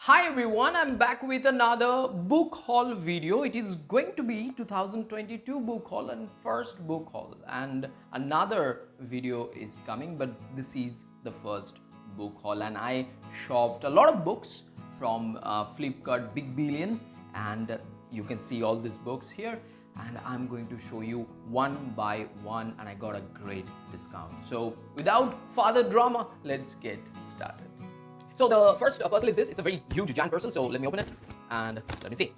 Hi everyone, I'm back with another book haul video. It is going to be 2022 book haul and first book haul, and another video is coming, but this is the first book haul. And I shopped a lot of books from Flipkart Big Billion, and you can see all these books here, and I'm going to show you one by one, and I got a great discount. So without further drama, let's get started. So the first parcel is this. It's a very huge giant parcel. So let me open it and let me see.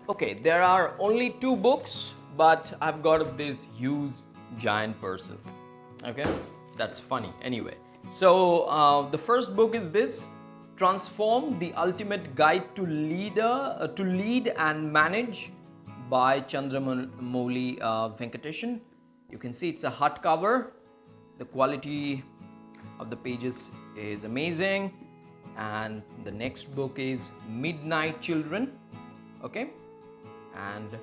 Okay, there are only two books, but I've got this huge giant parcel. Okay, that's funny. Anyway, so the first book is this: Transform: The Ultimate Guide to Lead and Manage by Chandramouli Venkatesan. You can see it's a hardcover. The quality of the pages is amazing, and the next book is Midnight Children. Okay, and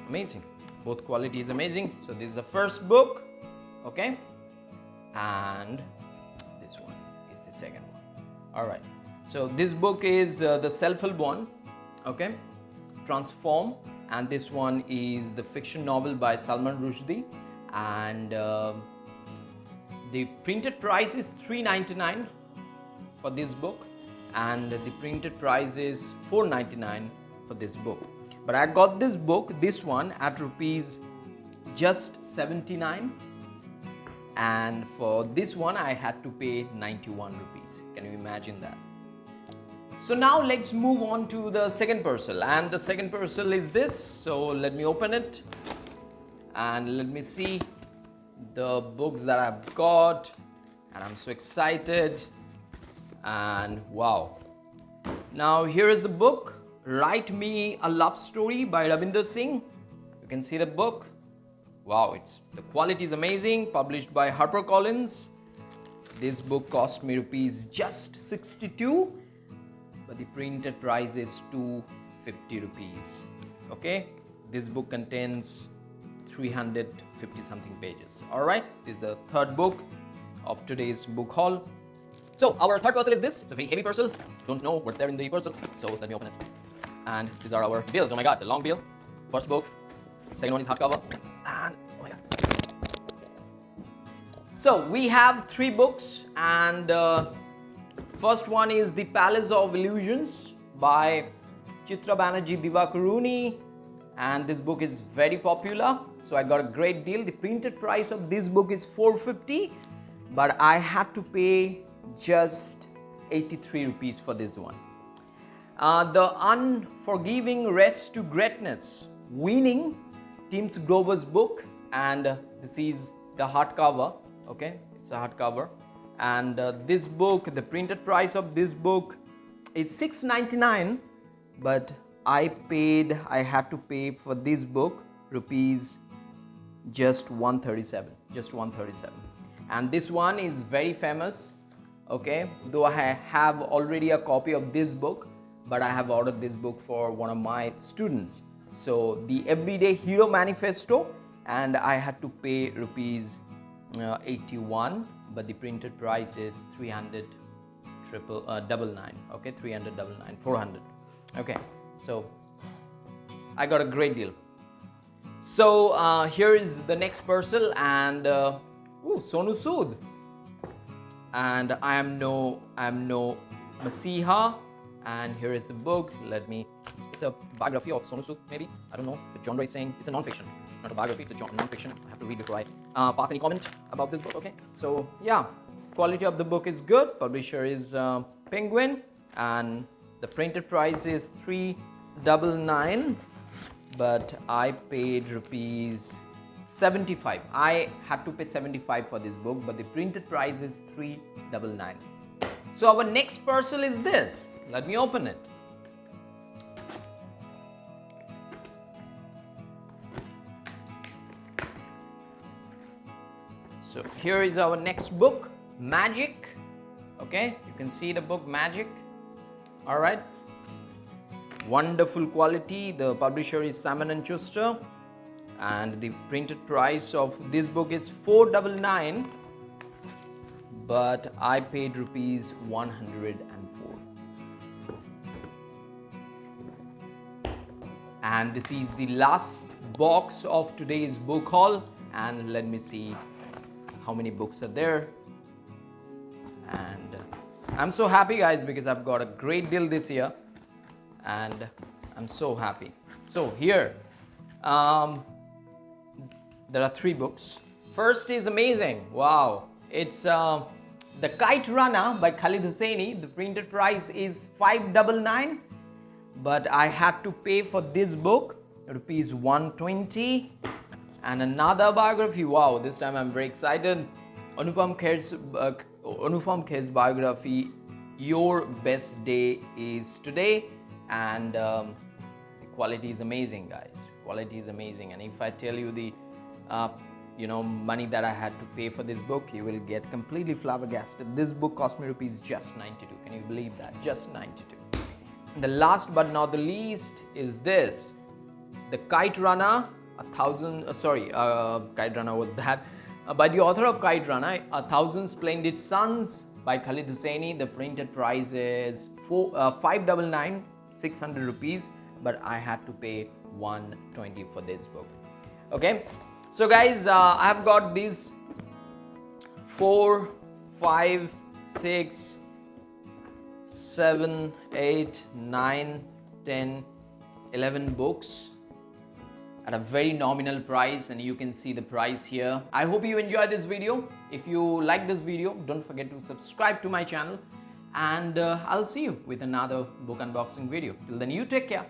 amazing, both quality is amazing. So this is the first book. Okay, and this one is the second one. All right, so this book is the self-help one. Okay, Transform, and this one is the fiction novel by Salman Rushdie, and the printed price is $3.99 for this book, and the printed price is $4.99 for this book. But I got this book, this one, at rupees just 79, and for this one I had to pay 91 rupees. Can you imagine that? So now let's move on to the second parcel, and the second parcel is this. So let me open it and let me see the books that I've got, and I'm so excited. And wow, now here is the book, Write Me a Love Story by Ravinder Singh. You can see the book. Wow, the quality is amazing, published by HarperCollins. This book cost me rupees just 62, but the printed price is 250 rupees. Okay, this book contains 350 something pages. All right, this is the third book of today's book haul. So our third parcel is this. It's a very heavy parcel. Don't know what's there in the parcel, so let me open it. And these are our bills. Oh my god, it's a long bill. First book, second one is hardcover, and oh my god. So we have three books, and first one is The Palace of Illusions by Chitra Banerjee Divakaruni, and this book is very popular, so I got a great deal. The printed price of this book is $450, but I had to pay just 83 rupees for this one. The Unforgiving Race to Greatness, Winning, Tim Grover's book, and this is the hardcover. Okay, it's a hardcover, and this book, the printed price of this book is $6.99, but I had to pay for this book rupees just 137, and this one is very famous. Okay, though I have already a copy of this book, but I have ordered this book for one of my students. So the Everyday Hero Manifesto, and I had to pay rupees 81, but the printed price is 399. Okay, 399, 400. Okay, so I got a great deal. So here is the next parcel, and Sonu Sood, and I am no Masiha, and here is the book. It's a biography of Sonu Sood, maybe, I don't know. The genre is saying it's a non-fiction, not a biography, it's a non-fiction. I have to read before I pass any comment about this book. Okay, so yeah, quality of the book is good. Publisher is Penguin, and the printed price is $3.99, but I paid rupees 75. I had to pay 75 for this book, but the printed price is $3.99. So our next parcel is this. Let me open it. So here is our next book, Magic. Okay, you can see the book Magic. All right, wonderful quality. The publisher is Salmon & Schuster, and the printed price of this book is $4.99, but I paid rupees 104. And this is the last box of today's book haul, and let me see how many books are there. And I'm so happy, guys, because I've got a great deal this year and I'm so happy. So here there are 3 books. First is amazing. Wow, it's the Kite Runner by Khalid Hosseini. The printed price is 599, but I had to pay for this book rupees 120. And another biography. Wow, this time I'm very excited. Anupam Kher's biography, Your Best Day Is Today. And the quality is amazing, guys. Quality is amazing. And if I tell you the money that I had to pay for this book, you will get completely flabbergasted. This book cost me rupees just 92. Can you believe that? Just 92. And the last but not the least is this, the Kite Runner. Kite Runner was that by the author of Kite Runner, 1,000 Splendid Suns by Khalid Hosseini. The printed price is 599, 600 rupees, but I had to pay 120 for this book. Okay, so guys, I've got these 4, 5, 6, 7, 8, 9, 10, 11 books at a very nominal price, and you can see the price here. I hope you enjoyed this video. If you like this video, don't forget to subscribe to my channel, and I'll see you with another book unboxing video. Till then, you take care.